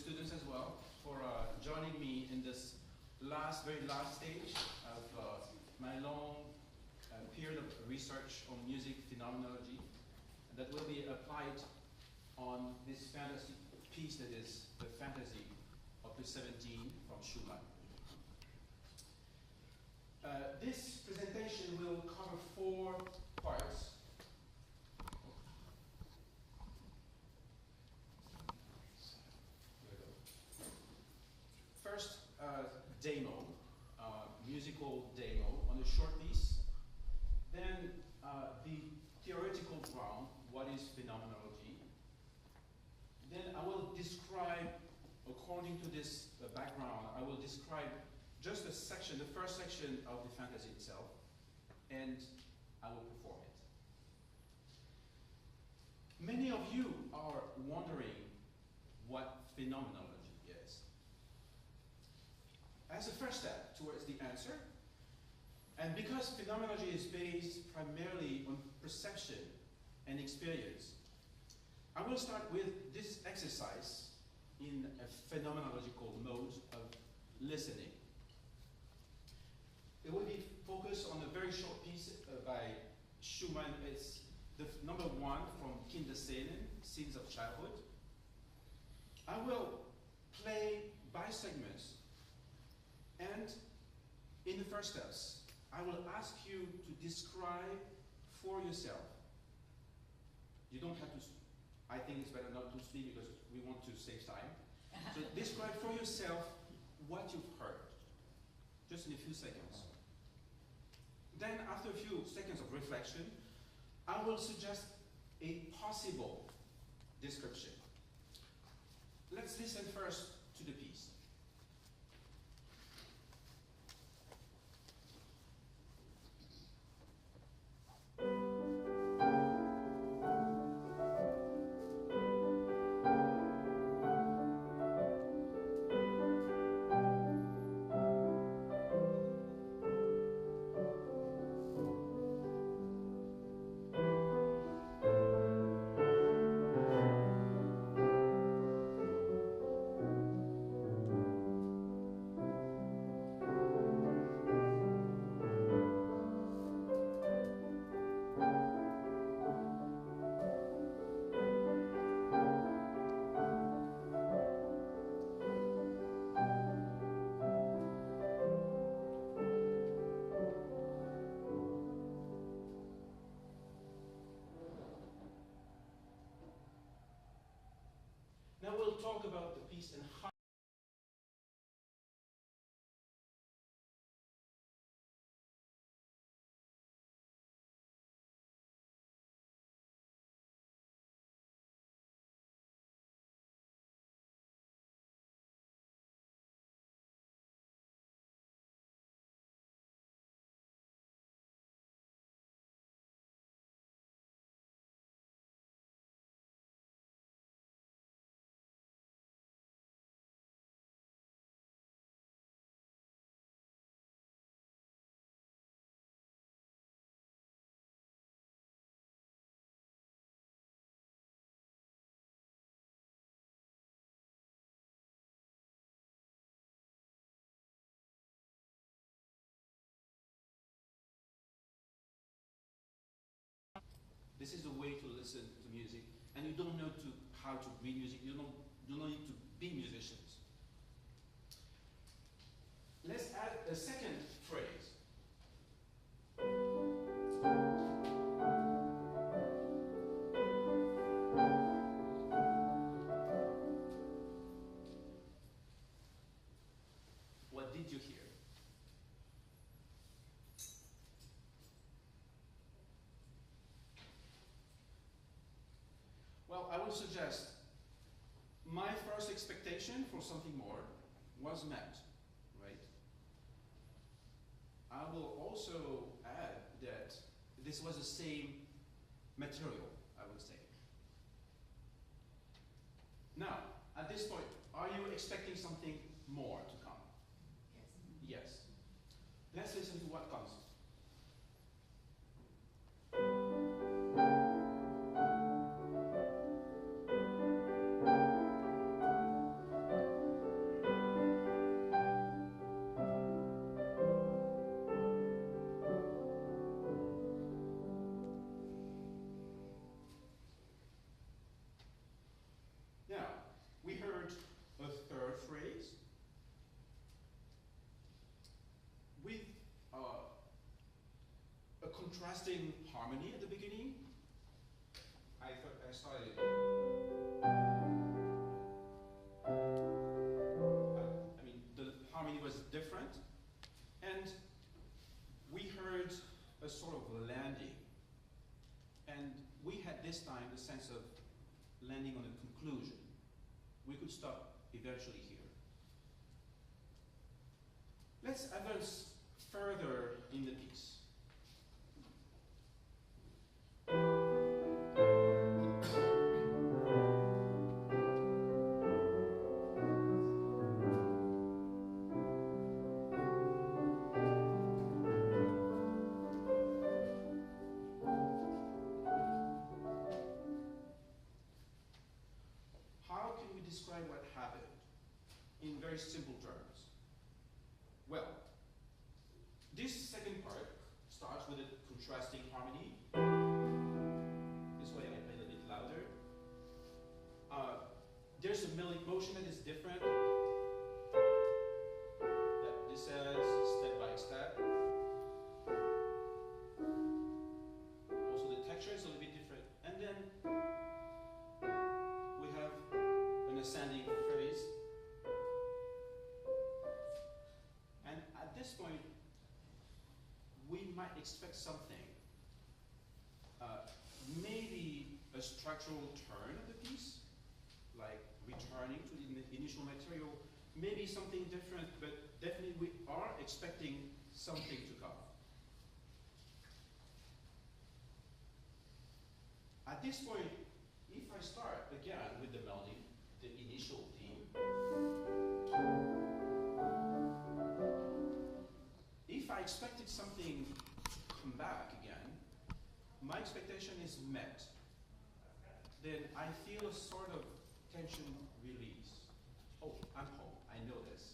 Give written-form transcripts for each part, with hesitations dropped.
students as well for joining me in this very last stage of my long period of research on music phenomenology that will be applied on this fantasy piece that is the Fantasy Opus 17 from Schumann. This presentation will cover 4 parts. First, demo, musical demo on a short piece. Then the theoretical ground, what is phenomenology. Then I will describe, according to this background, I will describe just a section, the first section of the fantasy itself, and I will perform it. Many of you are wondering what phenomenology is. As a first step towards the answer, and because phenomenology is based primarily on perception and experience, I will start with this exercise in a phenomenological mode of listening. It will be focused on a very short piece by Schumann. It's the number 1 from Kinderszenen, Scenes of Childhood. I will play by segments, and in the first steps, I will ask you to describe for yourself. You don't have to, I think it's better not to speak because we want to save time. So describe for yourself what you've heard, just in a few seconds. Then after a few seconds of reflection, I will suggest a possible description. Let's listen first to the piece. Now we'll talk about the piece and how this is a way to listen to music, and you don't know how to read music. You don't need to be musicians. Let's add a second phrase. What did you hear? Well, I would suggest my first expectation for something more was met, right? I will also add that this was the same material, I would say. Now, at this point, are you expecting something more to come? Yes. Yes. Let's listen to what comes. contrasting harmony at the beginning. I started. I mean, the harmony was different, and we heard a sort of landing, and we had this time the sense of landing on a conclusion. We could stop eventually here. Let's advance further in the piece. How can we describe what happened in very simple terms? Well, this second part starts with a contrasting harmony. This way I play a bit louder. There's a melodic motion that is different. That descends step by step. Also the texture is a little bit different. And then we have an ascending phrase. And at this point, we might expect something. Maybe a structural turn of the piece, like returning to the initial material. Maybe something different, but definitely we are expecting something to come. At this point, if I start again with the melody, the initial theme, if I expected something to come back again, my expectation is met. Then I feel a sort of tension release. Oh, I'm home, I know this.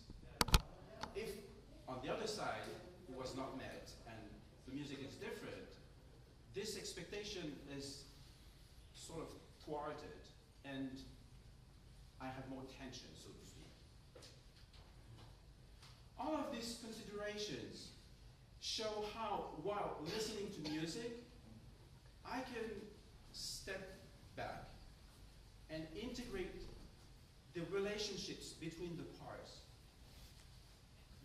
If on the other side it was not met and the music is different, this expectation is sort of thwarted and I have more tension, so to speak. All of these considerations show how, while listening to music, I can step back and integrate the relationships between the parts.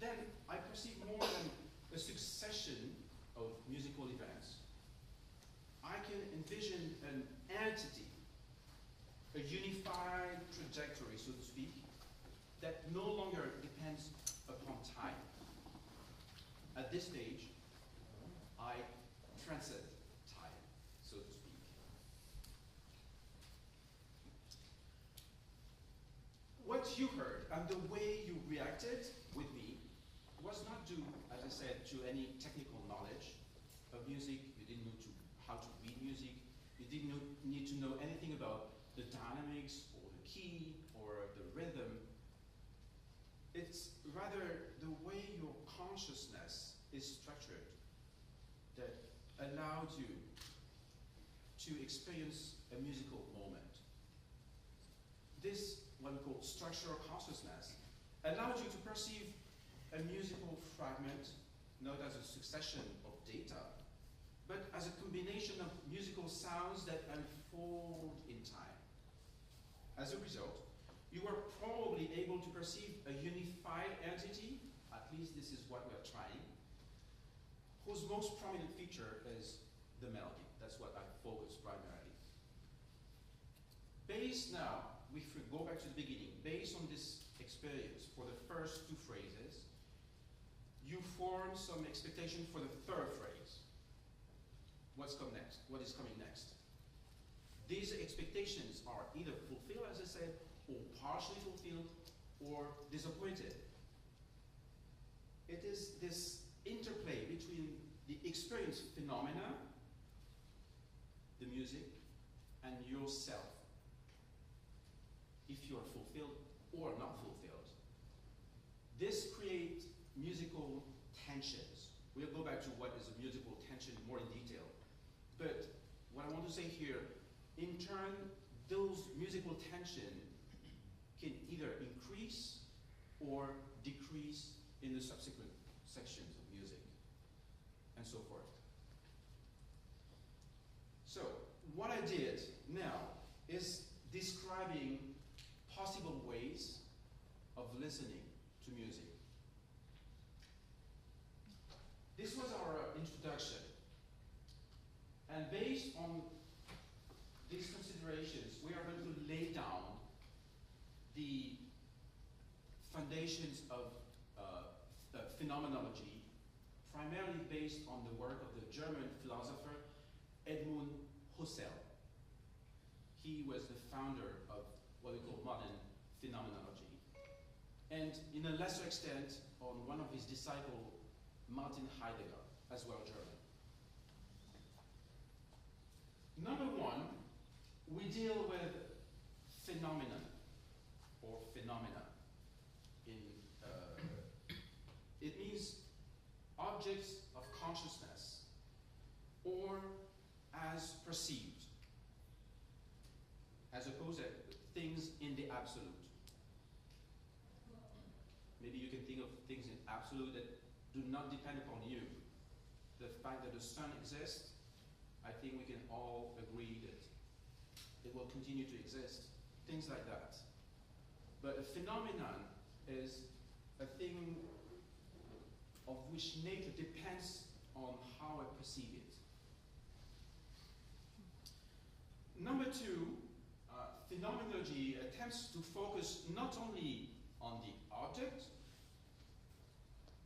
Then I perceive more than a succession of musical events. I can envision an entity, a unified trajectory, so to speak, that no longer depends upon time. At this stage, I transcend time, so to speak. What you heard and the way you reacted with me was not due, as I said, to any technical knowledge of music. You didn't know how to read music. You didn't need to know anything about the dynamics or the key or the rhythm. It's rather the way your consciousness is structured that allowed you to experience a musical moment. This, what we call structural consciousness, allows you to perceive a musical fragment not as a succession of data, but as a combination of musical sounds that unfold in time. As a result, you are probably able to perceive a unified entity, at least this is what we're trying, whose most prominent feature is the melody. That's what I focus primarily. Based now, if we go back to the beginning, based on this experience for the first two phrases, you form some expectation for the third phrase. What's come next? What is coming next? These expectations are either fulfilled, as I said, or partially fulfilled, or disappointed. It is this interplay between the experience phenomena, the music, and yourself. If you are fulfilled or not fulfilled. This creates musical tensions. We'll go back to what is a musical tension more in detail. But what I want to say here, in turn, those musical tensions can either increase or decrease in the subsequent sections of music, and so forth. what I did now is describing possible ways of listening to music. This was our introduction. And based on these considerations, we are going to lay down the foundations of phenomenology, primarily based on the work of the German philosopher Edmund Husserl. He was the founder of what we call modern phenomenology. And in a lesser extent, on one of his disciples, Martin Heidegger, as well German. Number one, we deal with phenomenon, or phenomena. It means objects of consciousness, or as perceived, as opposed to things in the absolute. Maybe you can think of things in absolute that do not depend upon you. The fact that the sun exists, I think we can all agree that it will continue to exist. Things like that. But a phenomenon is a thing of which nature depends on how I perceive it. Number two, phenomenology attempts to focus not only on the object,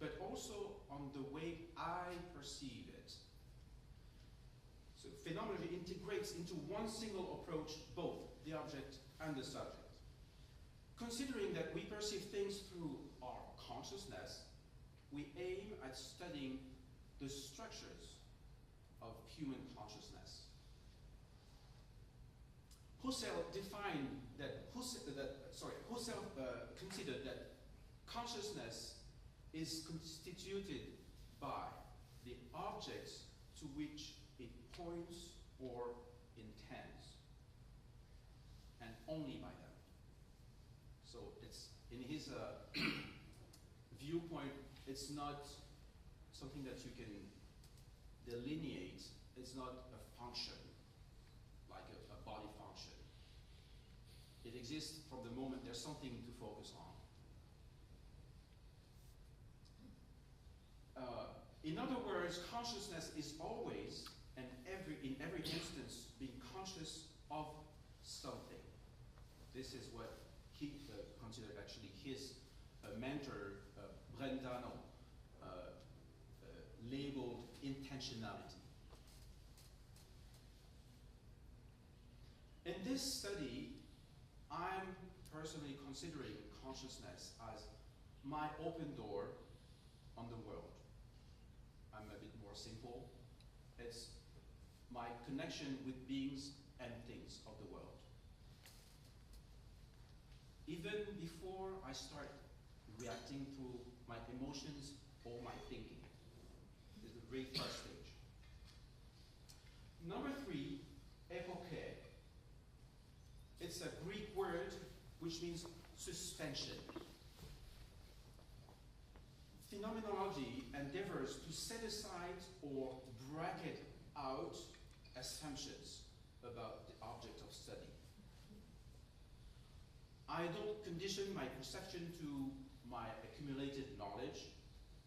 but also on the way I perceive it. So phenomenology integrates into one single approach both the object and the subject. Considering that we perceive things through our consciousness, we aim at studying the structures of human consciousness. Husserl defined that, Husserl considered that consciousness is constituted by the objects to which it points or intends, and only by them. So it's, in his viewpoint, it's not something that you can delineate. It's not a function, like a body function. It exists from the moment there's something to focus on. In other words, consciousness is always and in every instance being conscious of something. This is what he considered actually his mentor, Brentano, labeled intentionality. In this study, I'm personally considering consciousness as my open door on the world. I'm a bit more simple. It's my connection with beings and things of the world. Even before I start reacting to my emotions or my thinking. This is the very first stage. Number three, epoche. It's a Greek word which means suspension. Phenomenology endeavors to set aside or bracket out assumptions about the object of study. I don't condition my perception to my accumulated knowledge.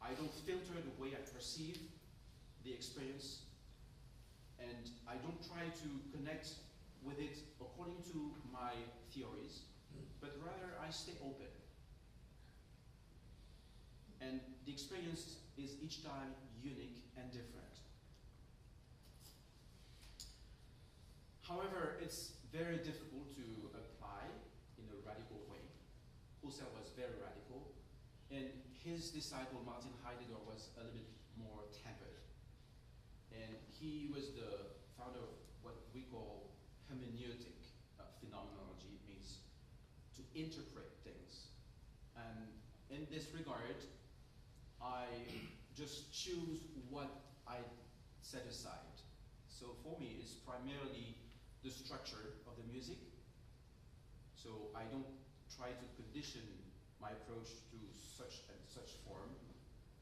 I don't filter the way I perceive the experience, and I don't try to connect with it according to my theories, but rather I stay open. And the experience is each time unique and different. However, it's very difficult to apply in a radical way. Husserl was very radical, and his disciple Martin Heidegger was a little bit more tempered. And he was the founder of what we call hermeneutic phenomenology. It means to interpret things. And in this regard, I just choose what I set aside. So for me, it's primarily the structure of the music. So I don't try to condition my approach to such and such form,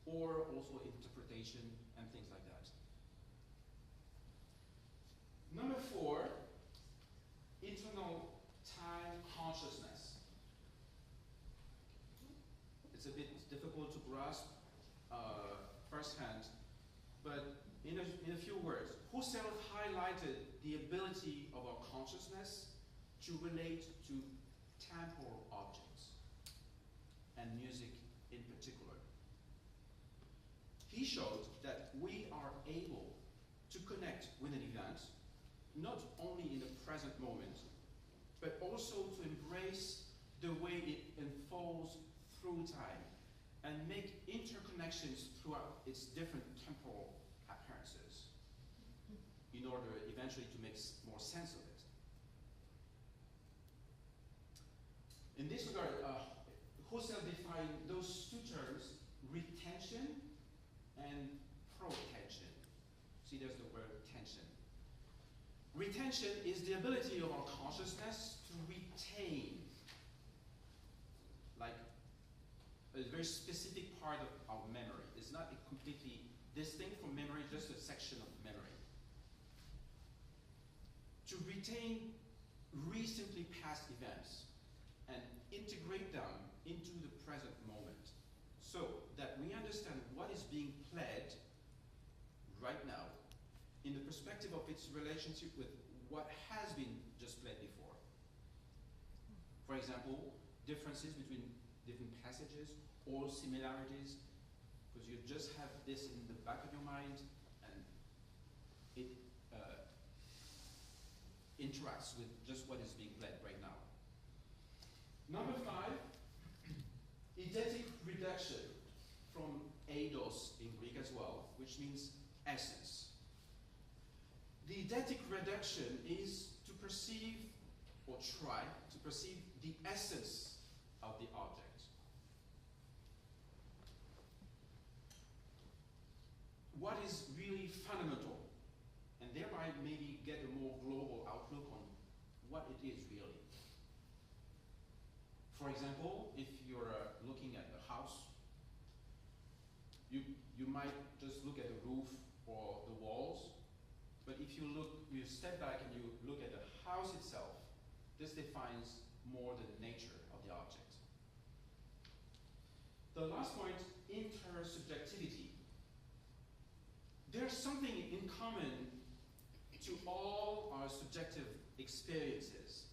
or also interpretation and things like that. Number 4, internal time consciousness. It's a bit difficult to grasp firsthand, but in a few words, Husserl highlighted the ability of our consciousness to relate to temporal objects, and music in particular. He showed that we are able to connect with an event, not only in the present moment, but also to embrace the way it unfolds through time and make interconnections throughout its different temporal appearances in order eventually to make more sense of it. In this regard, Husserl defined those two terms, retention and protension. See, there's the word tension. Retention is the ability of our consciousness to retain, like, a very specific part of our memory. It's not completely distinct from memory, just a section of memory. To retain recently past events and integrate them into the present moment so that we understand what is being played right now in the perspective of its relationship with what has been just played before. For example, differences between different passages or similarities, because you just have this in the back of your mind and it interacts with just what is being played right now. Number 5, eidetic reduction, from eidos in Greek as well, which means essence. The eidetic reduction is to perceive, or try to perceive, the essence of the object. What is really fundamental, and thereby maybe get a more global outlook on what it is really. For example, if you're looking at a house, you might just look at the roof or the walls, but if you step back and you look at the house itself, this defines more the nature of the object. The last point, intersubjectivity. There's something in common to all our subjective experiences.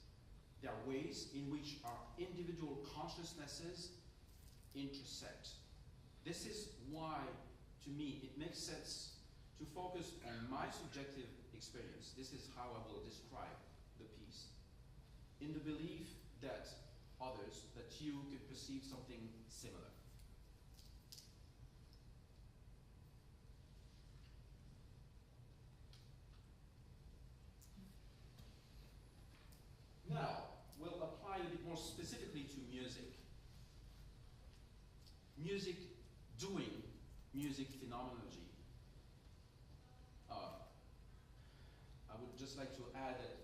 There are ways in which our individual consciousnesses intersect. This is why, to me, it makes sense to focus on my subjective experience. This is how I will describe the piece, in the belief that others, that you could perceive something similar. Now, we'll apply a bit more specifically to music. Music doing, music phenomenology. I would just like to add that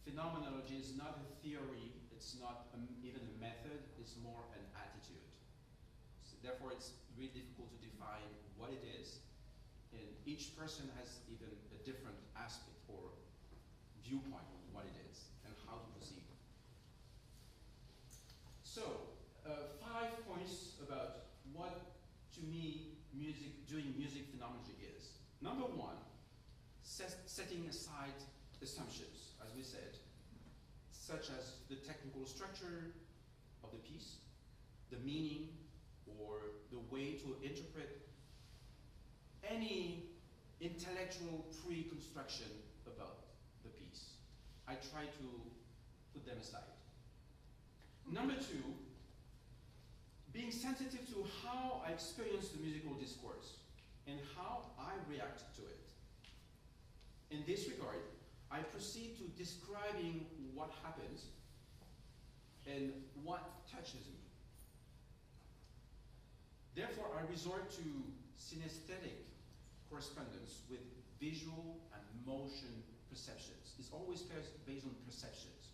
phenomenology is not a theory, it's not even a method, it's more an attitude. So therefore, it's really difficult to define what it is, and each person has even a different aspect or viewpoint on what it is and how to proceed. So, 5 points about what, to me, doing music phenomenology is. Number 1, setting aside assumptions, as we said, such as the technical structure of the piece, the meaning, or the way to interpret any intellectual pre-construction about the piece. I try to put them aside. Number 2, being sensitive to how I experience the musical discourse and how I react to it. In this regard, I proceed to describing what happens and what touches me. Therefore, I resort to synesthetic correspondence with visual and motion perceptions. It's always based on perceptions.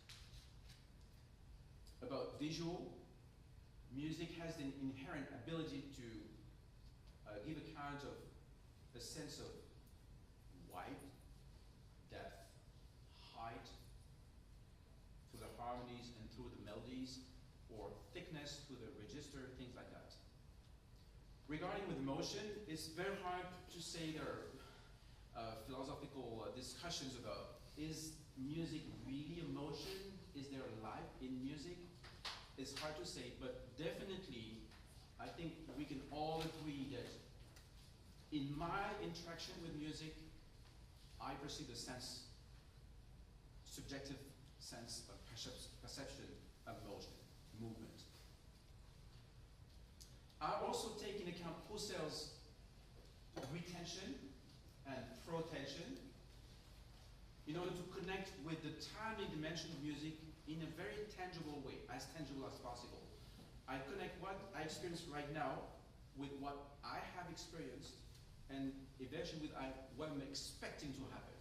About visual, music has the inherent ability to give account of a sense of width, depth, qualities or thickness to the register, things like that. Regarding with motion, it's very hard to say there are philosophical discussions about, is music really emotion? Is there life in music? It's hard to say, but definitely I think we can all agree that in my interaction with music, I perceive a sense, subjective sense of perception of motion, movement. I also take into account Husserl's retention and protension in order to connect with the timely dimension of music in a very tangible way, as tangible as possible. I connect what I experience right now with what I have experienced, and eventually with what I'm expecting to happen.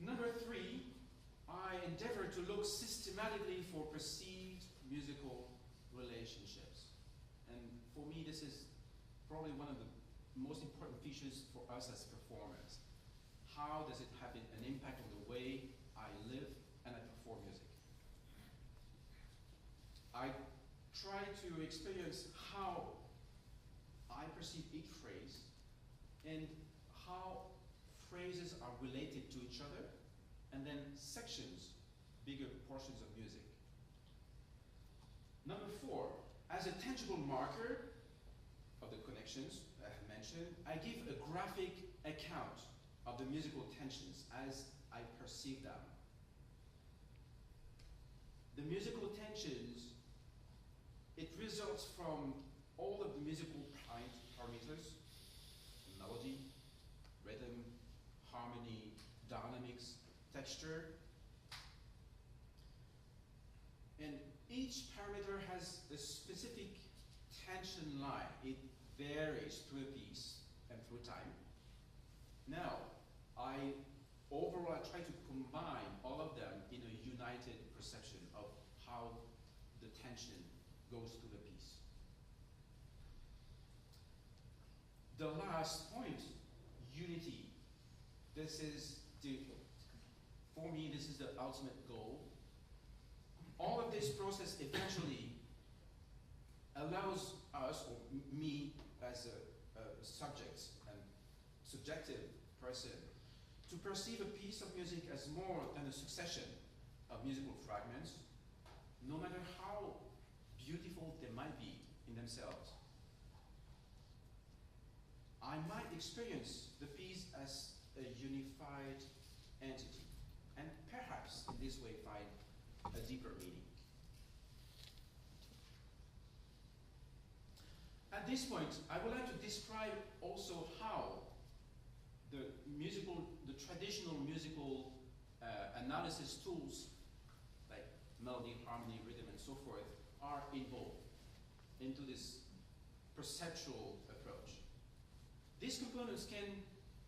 Number 3, I endeavor to look systematically for perceived musical relationships. And for me, this is probably one of the most important features for us as performers. How does it have an impact on the way I live and I perform music? I try to experience how I perceive each phrase and how phrases are related to each other, and then sections, bigger portions of music. Number 4, as a tangible marker of the connections I have mentioned, I give a graphic account of the musical tensions as I perceive them. The musical tensions, it results from all of the musical parameters: melody, rhythm, harmony, dynamics, texture. And each parameter has a specific tension line. It varies through a piece and through time. Now, overall, I try to combine all of them in a united perception of how the tension goes through the piece. The last point, unity. For me, this is the ultimate goal. All of this process eventually allows us, or me as a subject and subjective person, to perceive a piece of music as more than a succession of musical fragments, no matter how beautiful they might be in themselves. I might experience the piece as a unified entity, and perhaps in this way find a deeper meaning. At this point, I would like to describe also how the traditional musical analysis tools like melody, harmony, rhythm, and so forth are involved into this perceptual approach. These components can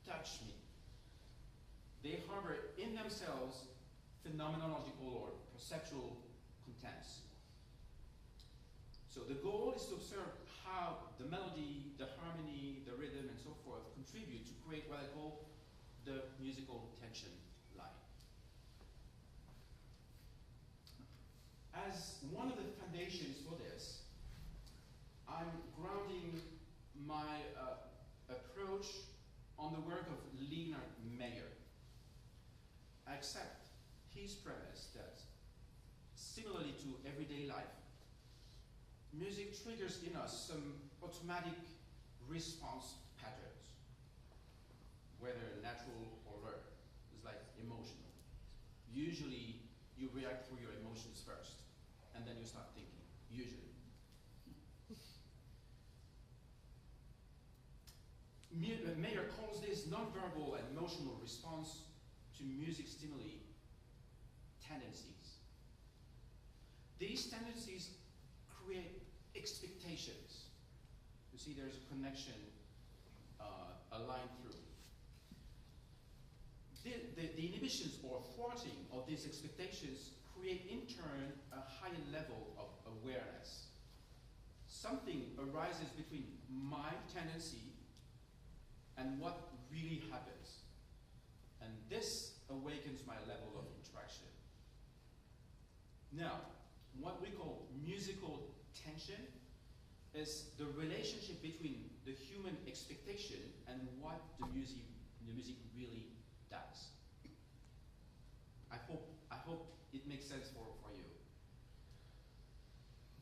touch me. They harbor in themselves phenomenological or perceptual contents. So the goal is to observe how the melody, the harmony, the rhythm, and so forth contribute to create what I call the musical tension line. As one of the foundations for this, I'm grounding my approach on the work of Leonard Meyer. I accept his premise that, similarly to everyday life, music triggers in us some automatic response patterns, whether natural or learned. It's like emotional. Usually, you react through your emotions first, and then you start thinking, usually. Meyer calls this nonverbal and emotional response to music stimuli tendencies. These tendencies create expectations. You see there's a connection, a line through. The inhibitions or thwarting of these expectations create in turn a higher level of awareness. Something arises between my tendency and what really happens. And this awakens my level of interaction. Now, what we call musical tension is the relationship between the human expectation and what the music really does. I hope it makes sense for you.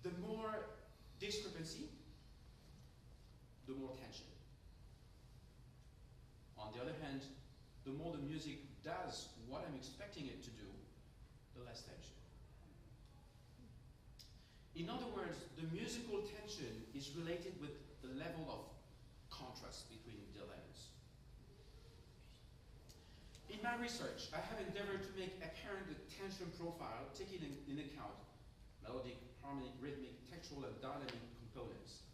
The more discrepancy, the more tension. On the other hand, the more the music does what I'm expecting it to do, the less tension. In other words, the musical tension is related with the level of contrast between the elements. In my research, I have endeavored to make apparent the tension profile taking in account melodic, harmonic, rhythmic, textual, and dynamic components.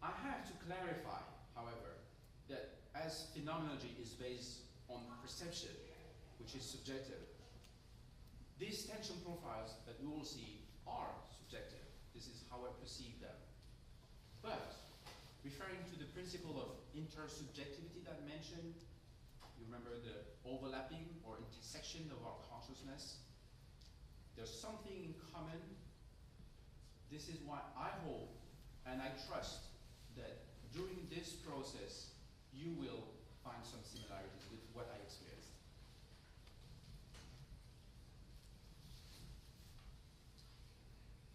I have to clarify, however, that as phenomenology is based on perception, which is subjective, these tension profiles that we will see are subjective. This is how I perceive them. But, referring to the principle of intersubjectivity that I mentioned, you remember the overlapping or intersection of our consciousness? There's something in common. This is why I hope and I trust that during this process, you will find some similarities with what I experienced.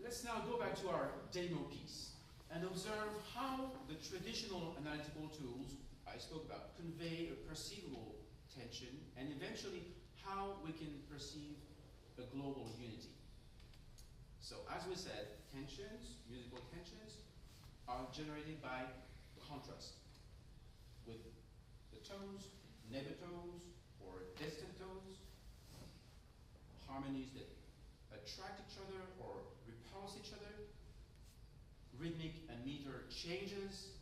Let's now go back to our demo piece and observe how the traditional analytical tools I spoke about convey a perceivable tension and eventually how we can perceive a global unity. So as we said, tensions, musical tensions, are generated by contrast with the tones, neighbor tones, or distant tones, harmonies that attract each other or repulse each other, rhythmic and meter changes,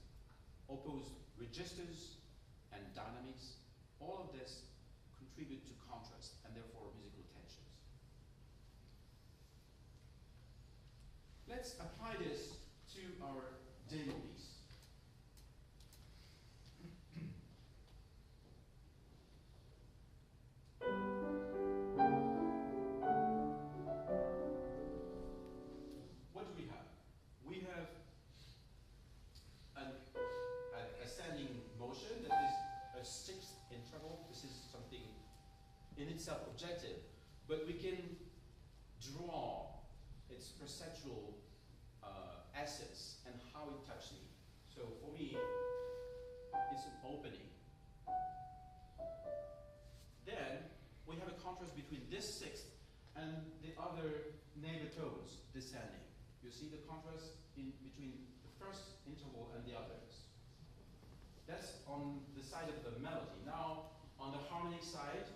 opposed registers, and dynamics. All of this contribute to contrast and therefore musical tensions. Let's apply this to our demo piece. What do we have? We have an ascending motion that is a sixth interval. This is something in itself objective, but we can draw its perceptual essence and how it touched me. So for me, it's an opening. Then we have a contrast between this sixth and the other neighbor tones descending. You see the contrast between the first interval and the others. That's on the side of the melody. Now, on the harmonic side,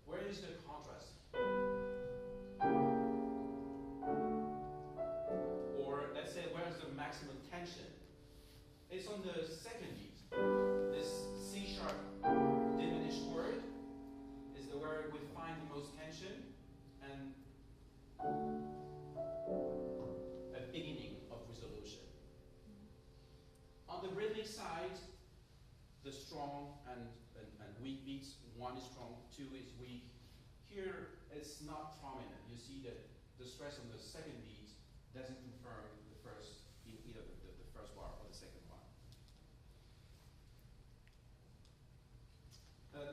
where is the contrast? Or let's say, where's the maximum tension? It's on the second beat. This C sharp diminished word is the where we find the most tension and a beginning of resolution. On the rhythmic side, the strong and weak beats, one is strong, two is weak. Here, it's not prominent. You see that the stress on the second beat doesn't confirm the first, either the first bar or the second one.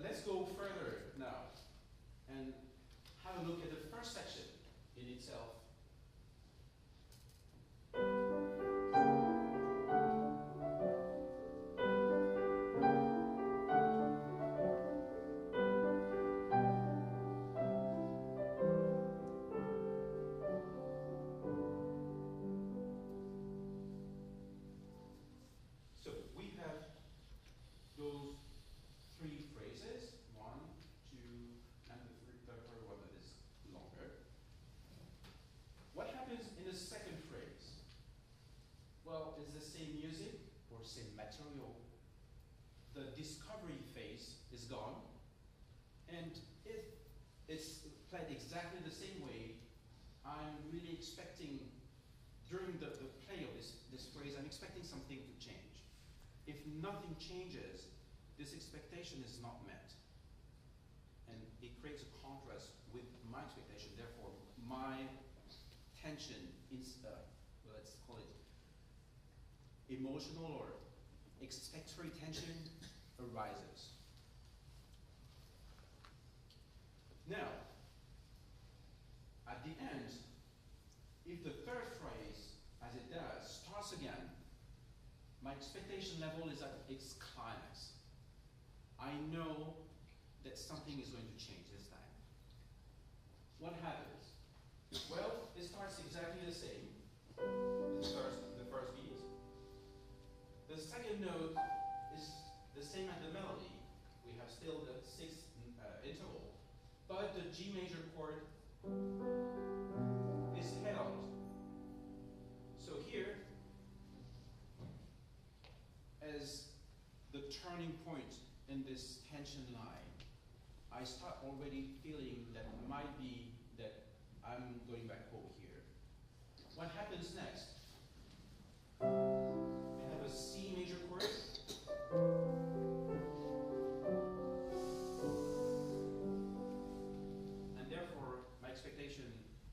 Let's go further now and have a look at the first section in itself. Same material, the discovery phase is gone, and if it's played exactly the same way, I'm really expecting, during the play of this phrase, I'm expecting something to change. If nothing changes, this expectation is not met. And it creates a contrast with my expectation, therefore my tension, let's call it emotional or expectory tension, arises. Now, at the end, if the third phrase, as it does, starts again, my expectation level is at its climax. I know that something is going to change this time. What happens? Well, it starts exactly the same, the first beat. The second note is the same as the melody. We have still the sixth interval, but the G major chord is held. So here, as the turning point in this tension line, I start already feeling that it might be that I'm going back home here. What happens next? I have a C major chord. And therefore, my expectation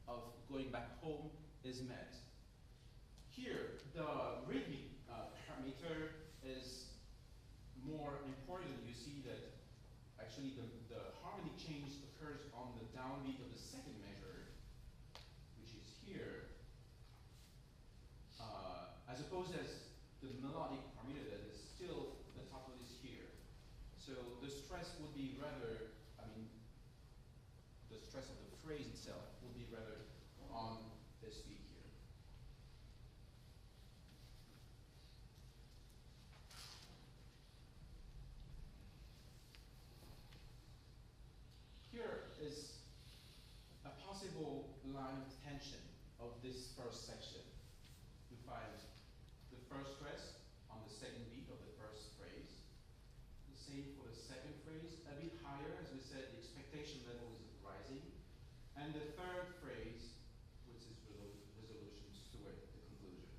of going back home is met. Here, the rhythmic parameter is more important. You see that actually the harmonic change occurs on the downbeat of the second measure, which is here, as opposed as the melodic parameter that is still the top of this here. So the stress would be rather, the stress of the phrase itself would be rather on this beat here. Here is a possible line of tension of this first section. You find the first stress on the second beat of the first phrase. The same for the second phrase, a bit higher, as we said, the expectation level is rising. And the third phrase, which is resolutions toward the conclusion.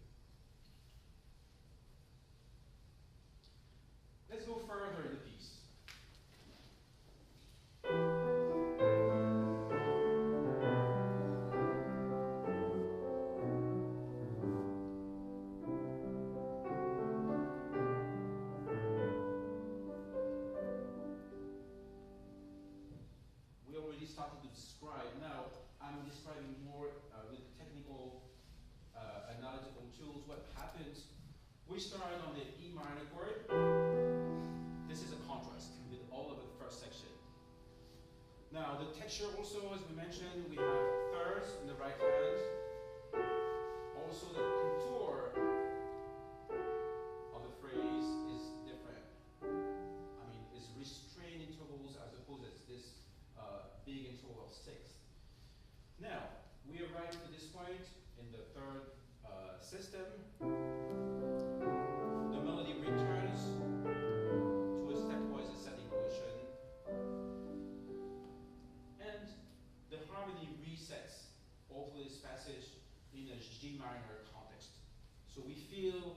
Let's go further in the piece. We already started to describe. Now, I'm describing more with technical analytical tools. What happens? We start on the E minor chord. This is a contrast with all of the first section. Now, the texture also, as we mentioned, we have thirds in the right hand. Also, the contour of the phrase is different. It's restrained intervals as opposed to this big interval of sixth. Now, we arrive to this point in the third system. The melody returns to a stepwise ascending motion, and the harmony resets over this passage in a G minor context. So we feel